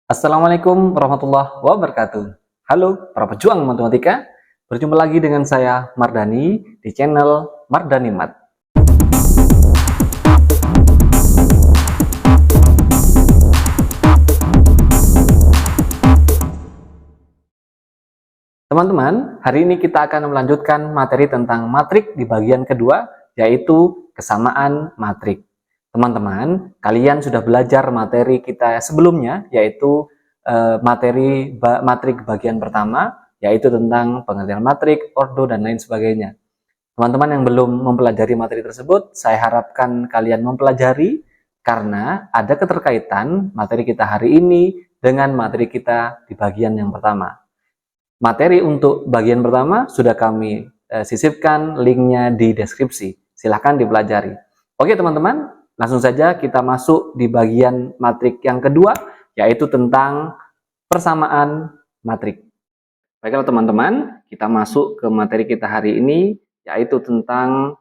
Assalamualaikum warahmatullahi wabarakatuh. Halo para pejuang matematika, berjumpa lagi dengan saya Mardani di channel Mardani Mat. Teman-teman, hari ini kita akan melanjutkan materi tentang matrik di bagian kedua, yaitu kesamaan matrik. Teman-teman, kalian sudah belajar materi kita sebelumnya, yaitu materi matrik bagian pertama, yaitu tentang pengertian matrik, ordo, dan lain sebagainya. Teman-teman yang belum mempelajari materi tersebut, saya harapkan kalian mempelajari karena ada keterkaitan materi kita hari ini dengan materi kita di bagian yang pertama. Materi untuk bagian pertama sudah kami sisipkan linknya di deskripsi. Silahkan dipelajari. Oke teman-teman, langsung saja kita masuk di bagian matrik yang kedua, yaitu tentang persamaan matrik. Baiklah teman-teman, kita masuk ke materi kita hari ini, yaitu tentang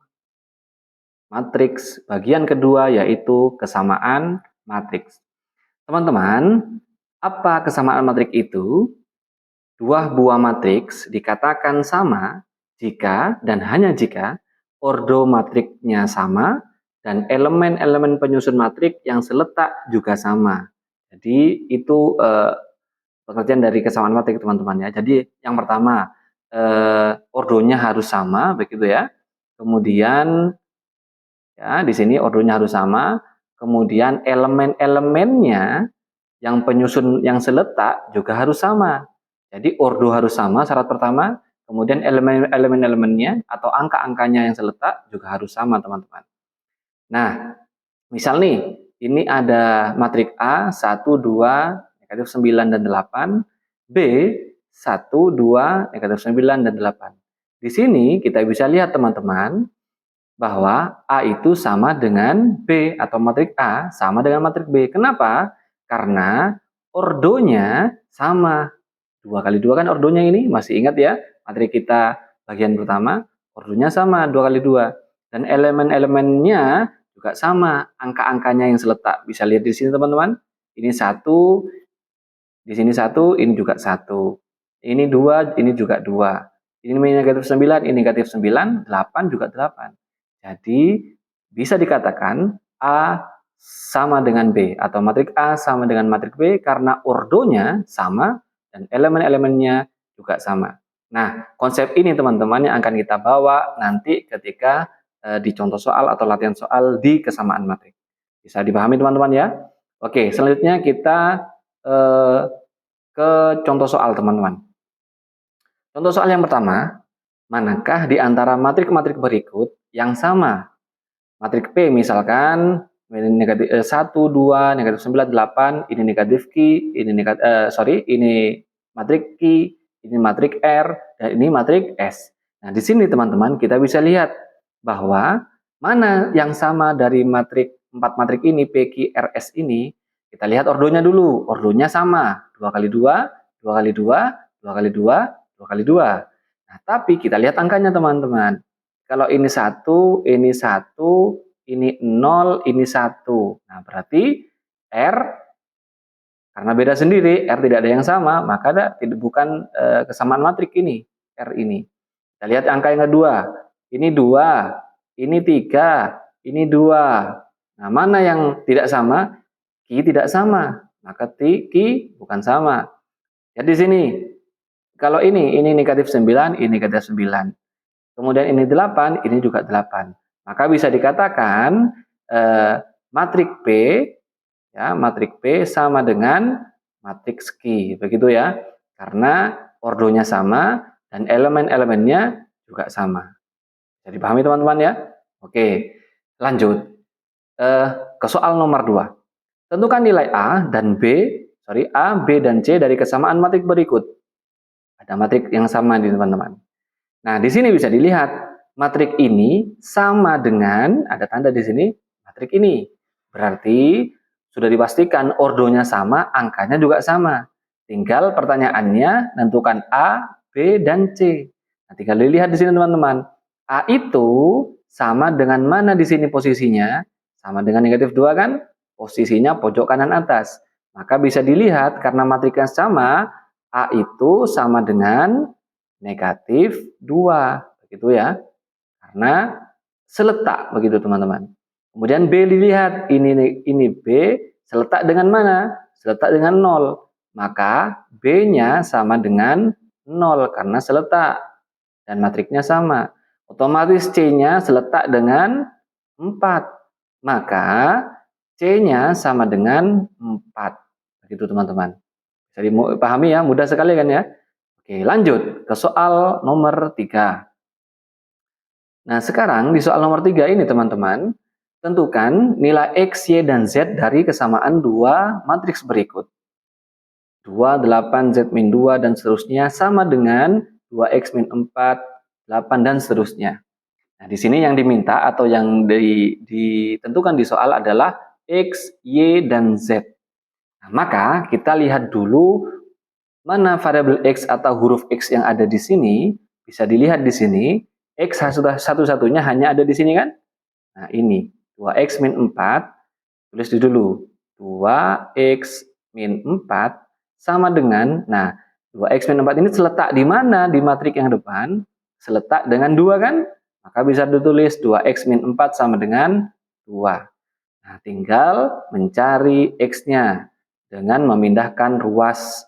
matriks bagian kedua, yaitu kesamaan matriks. Teman-teman, apa kesamaan matrik itu? Dua buah matriks dikatakan sama jika dan hanya jika ordo matriknya sama dan elemen-elemen penyusun matrik yang seletak juga sama. Jadi itu pengertian dari kesamaan matrik teman-teman ya. Jadi yang pertama ordonya harus sama begitu ya. Kemudian ya di sini ordonya harus sama. Kemudian elemen-elemennya yang penyusun yang seletak juga harus sama. Jadi ordo harus sama syarat pertama, kemudian elemen-elemennya atau angka-angkanya yang seletak juga harus sama teman-teman. Nah, misal nih, ini ada matrik A 1, 2, negatif 9, dan 8, B 1, 2, negatif 9, dan 8. Di sini kita bisa lihat teman-teman bahwa A itu sama dengan B atau matrik A sama dengan matrik B. Kenapa? Karena ordonya sama. 2 kali 2 kan ordonya ini, masih ingat ya? Materi kita bagian pertama, ordonya sama 2 kali 2. Dan elemen-elemennya juga sama, angka-angkanya yang seletak. Bisa lihat di sini teman-teman. Ini 1, di sini 1, ini juga 1. Ini 2, ini juga 2. Ini negatif 9, ini negatif 9, 8 juga 8. Jadi bisa dikatakan A sama dengan B atau matrik A sama dengan matrik B karena ordonya sama dan elemen-elemennya juga sama. Nah, konsep ini teman-teman yang akan kita bawa nanti ketika di contoh soal atau latihan soal di kesamaan matrik. Bisa dipahami teman-teman ya? Oke, selanjutnya kita ke contoh soal teman-teman. Contoh soal yang pertama, manakah di antara matrik-matrik berikut yang sama? Matrik P misalkan negatif 1, 2, negatif 9, 8, ini negatif Q, ini ini matrik Q, ini matrik R, dan ini matrik S. Nah, di sini teman-teman kita bisa lihat bahwa mana yang sama dari matrik 4 matrik ini P, Q, R, S ini. Kita lihat ordonya dulu. Ordonya sama, 2 kali 2, 2 kali 2, 2 kali 2, 2 kali 2. Nah, tapi kita lihat angkanya teman-teman. Kalau ini 1, ini 1, ini 0, ini 1. Nah, berarti R karena beda sendiri, R tidak ada yang sama, maka bukan kesamaan matrik ini, R ini. Kita lihat angka yang kedua. Ini 2, ini 3, ini 2. Nah, mana yang tidak sama? Q tidak sama, maka Q bukan sama. Jadi di sini, kalau ini negatif 9, ini negatif 9. Kemudian ini 8, ini juga 8. Maka bisa dikatakan matrik P ya, matrik P sama dengan matriks Q, begitu ya. Karena ordonya sama dan elemen-elemennya juga sama. Jadi pahami teman-teman ya? Oke, lanjut ke soal nomor 2. Tentukan nilai A, B dan C dari kesamaan matrik berikut. Ada matrik yang sama di teman-teman. Nah, di sini bisa dilihat matrik ini sama dengan ada tanda di sini matrik ini. Berarti sudah dipastikan ordonya sama, angkanya juga sama. Tinggal pertanyaannya tentukan A, B, dan C. Nah, tinggal dilihat di sini teman-teman. A itu sama dengan mana di sini posisinya? Sama dengan negatif 2 kan? Posisinya pojok kanan atas. Maka bisa dilihat karena matriknya sama, A itu sama dengan negatif 2. Begitu ya. Karena seletak begitu teman-teman. Kemudian B dilihat, ini B seletak dengan mana? Seletak dengan 0. Maka B-nya sama dengan 0 karena seletak. Dan matriknya sama. Otomatis C-nya seletak dengan 4. Maka C-nya sama dengan 4. Begitu teman-teman. Bisa dipahami ya, mudah sekali kan ya. Oke, lanjut ke soal nomor 3. Nah, sekarang di soal nomor 3 ini teman-teman, tentukan nilai X, Y, dan Z dari kesamaan dua matriks berikut. 2, 8, Z min 2, dan seterusnya sama dengan 2X min 4, 8, dan seterusnya. Nah, di sini yang diminta atau yang ditentukan di soal adalah X, Y, dan Z. Nah, maka kita lihat dulu mana variabel X atau huruf X yang ada di sini. Bisa dilihat di sini, X satu-satunya hanya ada di sini kan? Nah, ini 2X min 4, tulis dulu 2X min 4 sama dengan, nah 2X min 4 ini seletak di mana di matrik yang depan? Seletak dengan 2 kan? Maka bisa ditulis 2X min 4 sama dengan 2. Nah, tinggal mencari X-nya dengan memindahkan ruas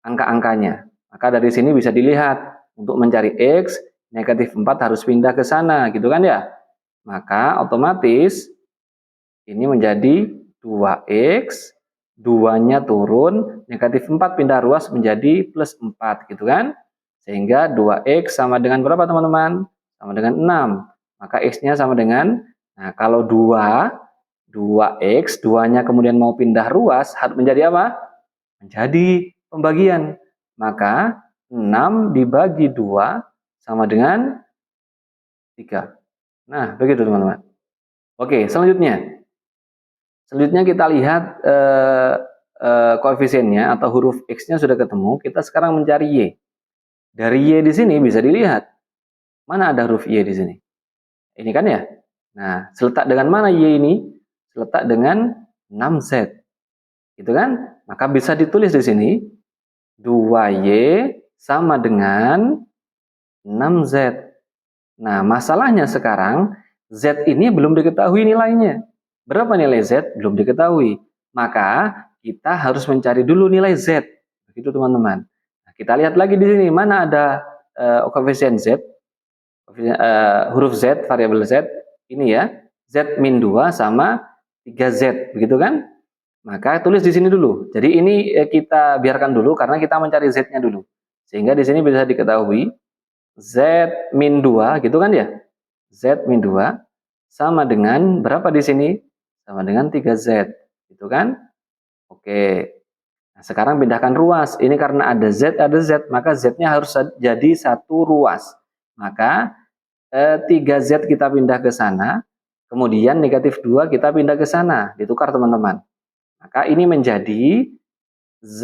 angka-angkanya. Maka dari sini bisa dilihat, untuk mencari X, negatif 4 harus pindah ke sana, gitu kan ya? Maka otomatis ini menjadi 2X, 2-nya turun, negatif 4 pindah ruas menjadi plus 4, gitu kan? Sehingga 2X sama dengan berapa teman-teman? Sama dengan 6. Maka X-nya sama dengan, nah kalau 2X, 2-nya kemudian mau pindah ruas, harus menjadi apa? Menjadi pembagian. Maka 6 dibagi 2 sama dengan 3. Nah, begitu teman-teman. Oke, selanjutnya. Selanjutnya kita lihat koefisiennya atau huruf X-nya sudah ketemu. Kita sekarang mencari Y. Dari Y di sini bisa dilihat. Mana ada huruf Y di sini? Ini kan ya? Nah, seletak dengan mana Y ini? Seletak dengan 6Z. Gitu kan? Maka bisa ditulis di sini 2Y sama dengan 6Z. Nah, masalahnya sekarang Z ini belum diketahui nilainya. Berapa nilai Z? Belum diketahui. Maka kita harus mencari dulu nilai Z. Begitu teman-teman. Nah, kita lihat lagi di sini mana ada koefisien Z. Huruf Z, variabel Z ini ya. Z min 2 sama 3Z. Begitu kan? Maka tulis di sini dulu. Jadi ini kita biarkan dulu karena kita mencari Z-nya dulu. Sehingga di sini bisa diketahui Z min 2 gitu kan ya. Z min 2 sama dengan berapa di sini? Sama dengan 3Z. Gitu kan? Oke. Nah, sekarang pindahkan ruas. Ini karena ada Z, maka Z-nya harus jadi satu ruas. Maka 3Z kita pindah ke sana. Kemudian negatif 2 kita pindah ke sana. Ditukar teman-teman. Maka ini menjadi Z.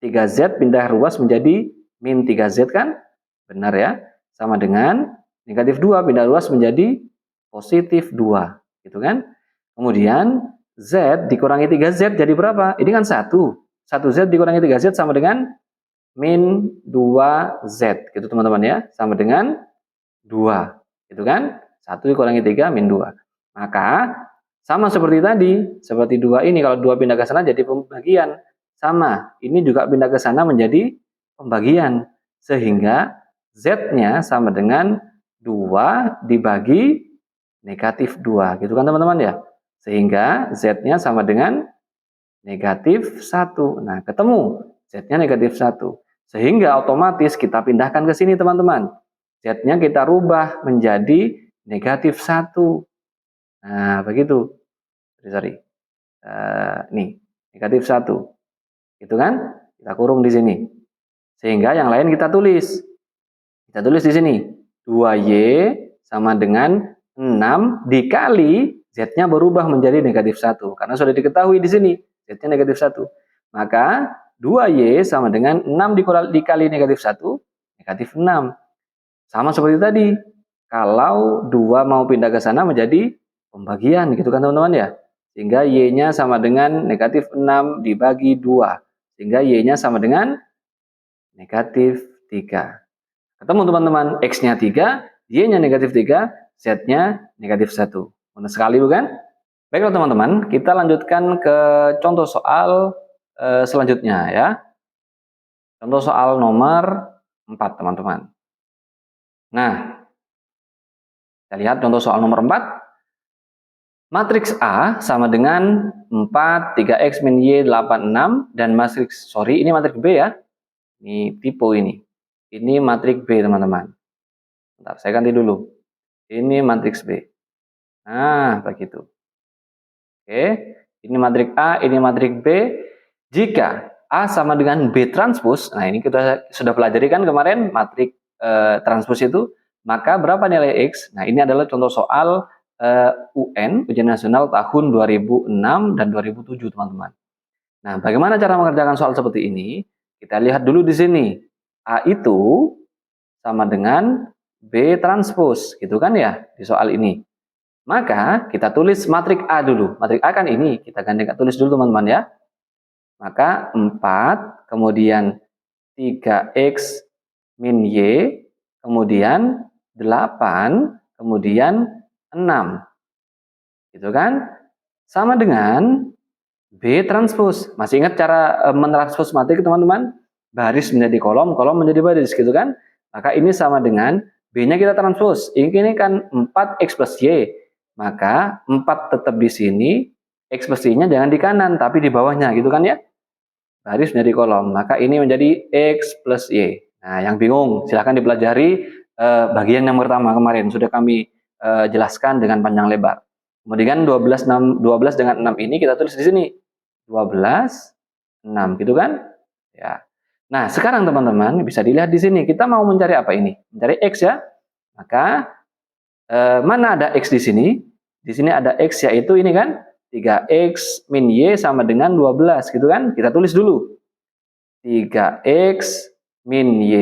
3Z pindah ruas menjadi min 3Z kan? Benar ya? Sama dengan negatif 2 pindah ruas menjadi positif 2. Gitu kan? Kemudian Z dikurangi 3Z jadi berapa? Ini kan 1. 1Z dikurangi 3Z sama dengan min 2Z. Gitu teman-teman ya. Sama dengan 2. Gitu kan? 1 dikurangi 3 min 2. Maka sama seperti tadi, seperti 2 ini, kalau 2 pindah ke sana jadi pembagian. Sama, ini juga pindah ke sana menjadi pembagian. Sehingga Z-nya sama dengan 2 dibagi negatif 2. Gitu kan teman-teman ya? Sehingga Z-nya sama dengan negatif 1. Nah, ketemu. Z-nya negatif 1. Sehingga otomatis kita pindahkan ke sini teman-teman. Z-nya kita rubah menjadi negatif 1. Nah, begitu. Sorry. Nih, negatif 1. Gitu kan? Kita kurung di sini. Sehingga yang lain kita tulis. Kita tulis di sini. 2Y sama dengan 6 dikali Z-nya berubah menjadi negatif 1. Karena sudah diketahui di sini. Z-nya negatif 1. Maka 2Y sama dengan 6 dikali negatif 1. Negatif 6. Sama seperti tadi. Kalau 2 mau pindah ke sana menjadi pembagian. Gitu kan teman-teman ya. sehingga Y-nya sama dengan negatif 6 dibagi 2, sehingga Y-nya sama dengan negatif 3. Ketemu teman-teman, X-nya 3, Y-nya negatif 3, Z-nya negatif 1. Mudah sekali bukan? Baiklah teman-teman, kita lanjutkan ke contoh soal selanjutnya ya. Contoh soal nomor 4 teman-teman. Nah, kita lihat contoh soal nomor 4. Matriks A sama dengan 4, 3X min Y, 8, 6. Dan matriks, ini matriks B ya. Ini tipe ini. Ini matriks B teman-teman. Bentar, saya ganti dulu. Ini matriks B. Nah, begitu. Oke, ini matriks A, ini matriks B. Jika A sama dengan B transpos, nah ini kita sudah pelajari kan kemarin matriks transpos itu, maka berapa nilai X? Nah, ini adalah contoh soal UN, Ujian Nasional tahun 2006 dan 2007, teman-teman. Nah, bagaimana cara mengerjakan soal seperti ini? Kita lihat dulu di sini. A itu sama dengan B transpos, gitu kan ya, di soal ini. Maka kita tulis matriks A dulu. Matriks A kan ini, kita gantikan tulis dulu teman-teman ya. Maka 4, kemudian 3X min Y, kemudian 8, kemudian 6. Gitu kan? Sama dengan B transpos. Masih ingat cara mentranspos matriks teman-teman? Baris menjadi kolom, kolom menjadi baris gitu kan? Maka ini sama dengan B-nya kita transpos. Ini kan 4X plus Y. Maka 4 tetap di sini, X plus Y-nya jangan di kanan, tapi di bawahnya gitu kan ya? Baris menjadi kolom. Maka ini menjadi X plus Y. Nah, yang bingung silahkan dipelajari bagian yang pertama kemarin. Sudah kami jelaskan dengan panjang lebar. Kemudian 12 dengan 6 ini kita tulis di sini. 12, 6 gitu kan? Ya. Nah, sekarang teman-teman bisa dilihat di sini. Kita mau mencari apa ini? Mencari X ya. Maka mana ada X di sini? Di sini ada X yaitu ini kan? 3X min Y sama dengan 12 gitu kan? Kita tulis dulu. 3X min Y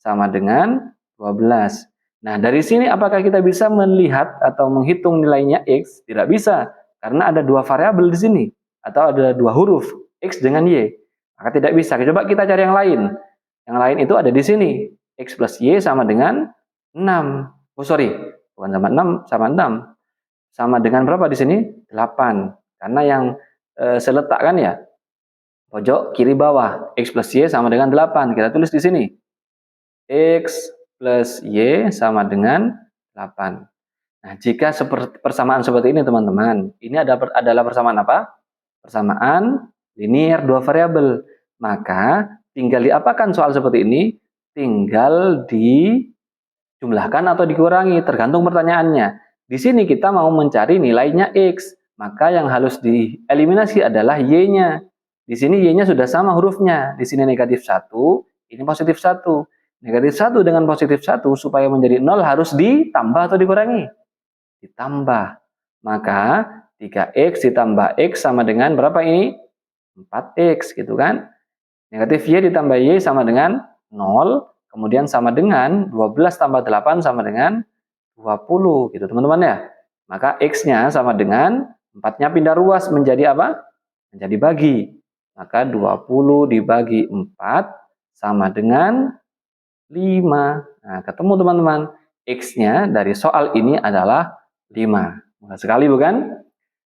sama dengan 12. Nah, dari sini apakah kita bisa melihat atau menghitung nilainya X? Tidak bisa, karena ada dua variabel di sini. Atau ada dua huruf, X dengan Y. Maka tidak bisa. Coba kita cari yang lain. Yang lain itu ada di sini. X plus Y sama dengan 6. Oh sorry, bukan sama 6, sama 6. Sama dengan berapa di sini? 8. Karena yang seletak kan ya, pojok kiri bawah. X plus Y sama dengan 8. Kita tulis di sini. X plus Y sama dengan 8. Nah, jika persamaan seperti ini teman-teman, ini adalah persamaan apa? Persamaan linear dua variabel. Maka tinggal diapakan soal seperti ini? Tinggal dijumlahkan atau dikurangi, tergantung pertanyaannya. Di sini kita mau mencari nilainya X, maka yang harus dieliminasi adalah Y-nya. Di sini Y-nya sudah sama hurufnya. Di sini negatif 1, ini positif 1. Negatif 1 dengan positif 1 supaya menjadi 0 harus ditambah atau dikurangi? Ditambah. Maka 3X ditambah X sama dengan berapa ini? 4X gitu kan. Negatif Y ditambah Y sama dengan 0. Kemudian sama dengan 12 tambah 8 sama dengan 20 gitu teman-teman ya. Maka X-nya sama dengan 4-nya pindah ruas menjadi apa? Menjadi bagi. Maka 20 dibagi 4 sama dengan 5. Nah, ketemu teman-teman. X-nya dari soal ini adalah 5. Mudah sekali bukan?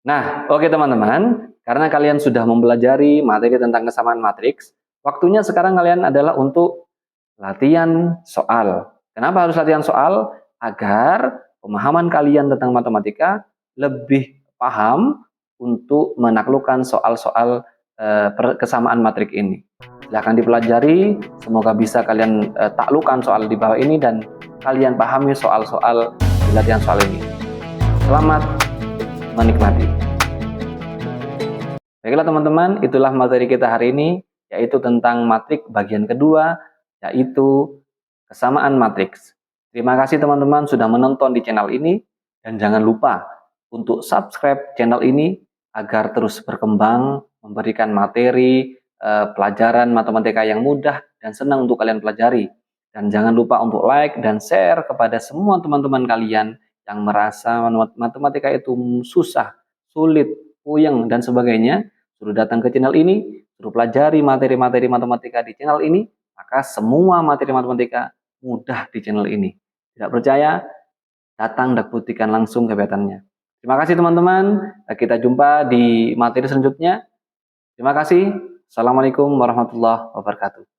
Nah, oke teman-teman. Karena kalian sudah mempelajari materi tentang kesamaan matriks, waktunya sekarang kalian adalah untuk latihan soal. Kenapa harus latihan soal? Agar pemahaman kalian tentang matematika lebih paham untuk menaklukkan soal-soal kesamaan matrik ini. Silahkan dipelajari, semoga bisa kalian taklukkan soal di bawah ini dan kalian pahami soal-soal di latihan soal ini. Selamat menikmati. Baiklah teman-teman, itulah materi kita hari ini, yaitu tentang matrik bagian kedua, yaitu kesamaan matriks. Terima kasih teman-teman sudah menonton di channel ini, dan jangan lupa untuk subscribe channel ini agar terus berkembang, memberikan materi, pelajaran matematika yang mudah dan senang untuk kalian pelajari. Dan jangan lupa untuk like dan share kepada semua teman-teman kalian yang merasa matematika itu susah, sulit, puyeng, dan sebagainya, suruh datang ke channel ini, suruh pelajari materi-materi matematika di channel ini, maka semua materi matematika mudah di channel ini. Tidak percaya? Datang dan buktikan langsung kebebasannya. Terima kasih teman-teman. Kita jumpa di materi selanjutnya. Terima kasih. Assalamualaikum warahmatullahi wabarakatuh.